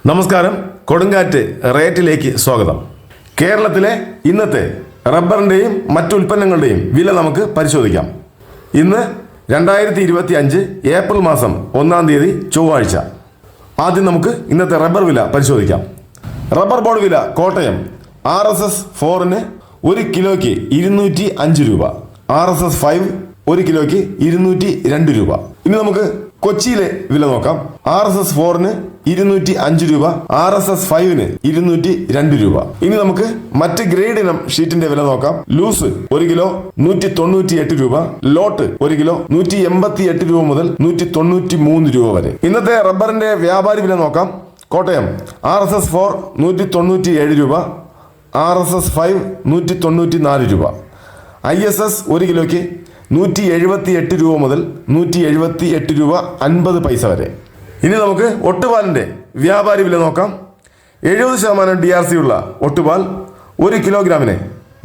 നമസ്കാരം. കൊടുങ്കാറ്റ് റേറ്റിലേക്ക് സ്വാഗതം. കേരളത്തിലെ ഇന്നത്തെ റബ്ബറിൻ്റെയും മറ്റു ഉൽപ്പന്നങ്ങളുടെയും വില നമുക്ക് പരിശോധിക്കാം. ഇന്ന് 2025 ഏപ്രിൽ മാസം 1-ാം തീയതി ചൊവ്വാഴ്ച. ആദ്യം നമുക്ക് ഇന്നത്തെ റബ്ബർ വില പരിശോധിക്കാം. റബ്ബർ ബോർഡ് വില കോട്ടയം RSS 4-ന് 1 കിലോയ്ക്ക് 205 രൂപ, RSS 5 1 കിലോയ്ക്ക് 202 രൂപ. ഇനി നമുക്ക് കൊച്ചിയിലെ വില നോക്കാം. RSS 4-ന് 205 രൂപ, RSS 5-ന് 202 രൂപ. ഇനി നമുക്ക് മറ്റ് ഗ്രേഡ് ഇനം ഷീറ്റിന്റെ വില നോക്കാം. ലൂസ് 1 കിലോ 198 രൂപ, ലോട്ട് 1 കിലോ 188 രൂപ മുതൽ 193 രൂപ വരെ. ഇന്നത്തെ റബ്ബറിന്റെ വ്യാപാരി വില നോക്കാം. കോട്ടയം RSS 4 197 രൂപ, RSS 5 194 രൂപ, ISS 1 കിലോയ്ക്ക് 178 രൂപ മുതൽ 178 രൂപ 50 പൈസ വരെ. ഇനി നമുക്ക് ഒട്ടുപാലിന്റെ വ്യാപാരി വില നോക്കാം. 70% DRC ഉള്ള ഒട്ടുപാൽ 1 കിലോഗ്രാമിന്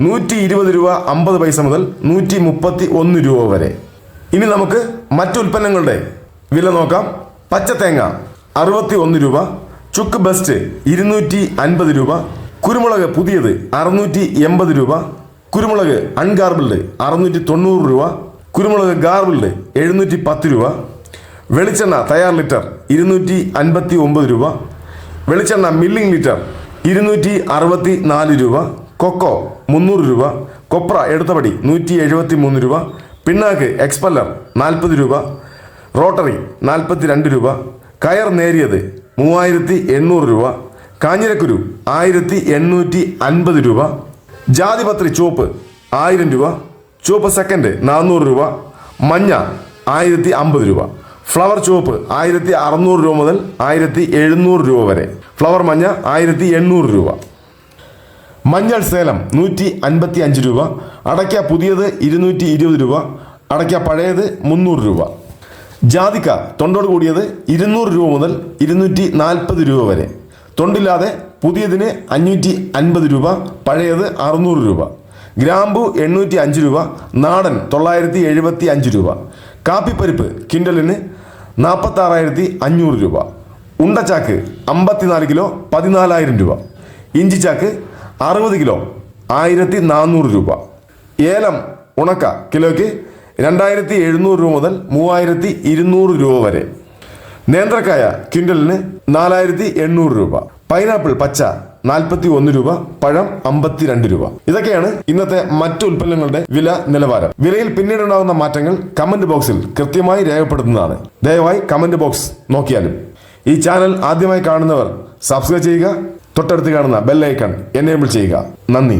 120 രൂപ 50 പൈസ മുതൽ 131 രൂപ വരെ. ഇനി നമുക്ക് മറ്റു ഉൽപ്പന്നങ്ങളുടെ വില നോക്കാം. പച്ചത്തേങ്ങ 61 രൂപ, ചുക്ക് ബെസ്റ്റ് 250 രൂപ, കുരുമുളക് പുതിയത് 680 രൂപ, കുരുമുളക് അൺഗാർബിൾഡ് 690 രൂപ, കുരുമുളക് ഗാർബിൾഡ് 710 രൂപ, വെളിച്ചെണ്ണ തയ്യാർ ലിറ്റർ 259 രൂപ, വെളിച്ചെണ്ണ മില്ലിംഗ് ലിറ്റർ 264 രൂപ, കൊക്കോ 300 രൂപ, കൊപ്ര എടുത്തപടി 173 രൂപ, പിണ്ണാക്ക് എക്സ്പെല്ലർ 40 രൂപ, റോട്ടറി 42 രൂപ, കയർ നേരിയത് 3800 രൂപ, കാഞ്ഞിരക്കുരു 1850 രൂപ, ജാതിപത്രി ചുവപ്പ് 1000 രൂപ, ചുവപ്പ് സെക്കൻഡ് 400 രൂപ, മഞ്ഞ 1050 രൂപ, ഫ്ലവർ ചുവപ്പ് 1600 രൂപ മുതൽ 1700 രൂപ വരെ, ഫ്ലവർ മഞ്ഞ 1800 രൂപ. മഞ്ഞൾ സേലം 155 രൂപ, അടയ്ക്ക പുതിയത് 220 രൂപ, അടയ്ക്ക പഴയത് 300 രൂപ. ജാതിക്ക തൊണ്ടോട് കൂടിയത് 200 രൂപ മുതൽ 240 രൂപ വരെ, തൊണ്ടില്ലാതെ പുതിയതിന് 550 രൂപ, പഴയത് 600 രൂപ. ഗ്രാമ്പു 805 രൂപ, നാടൻ 975 രൂപ. കാപ്പിപ്പരിപ്പ് കിൻഡലിന് 46,500 രൂപ. ഉണ്ടച്ചാക്ക് 54 കിലോ 14,000 രൂപ. ഇഞ്ചിച്ചാക്ക് 60 കിലോ 1,400 രൂപ. ഏലം ഉണക്ക കിലോയ്ക്ക് 2,700 രൂപ മുതൽ 3,200 രൂപ വരെ. നേന്ത്രക്കായ ക്വിൻ്റലിന് 4,800 രൂപ. പൈനാപ്പിൾ പച്ച 41 രൂപ, പഴം 52 രൂപ. ഇതൊക്കെയാണ് ഇന്നത്തെ മറ്റു ഉൽപ്പന്നങ്ങളുടെ വില നിലവാരം. വിലയിൽ പിന്നീടുണ്ടാകുന്ന മാറ്റങ്ങൾ കമന്റ് ബോക്സിൽ കൃത്യമായി രേഖപ്പെടുത്തുന്നതാണ്. ദയവായി കമന്റ് ബോക്സ് നോക്കിയാലും. ഈ ചാനൽ ആദ്യമായി കാണുന്നവർ സബ്സ്ക്രൈബ് ചെയ്യുക, തൊട്ടടുത്ത് കാണുന്ന ബെൽ ഐക്കൺ എനേബിൾ ചെയ്യുക. നന്ദി.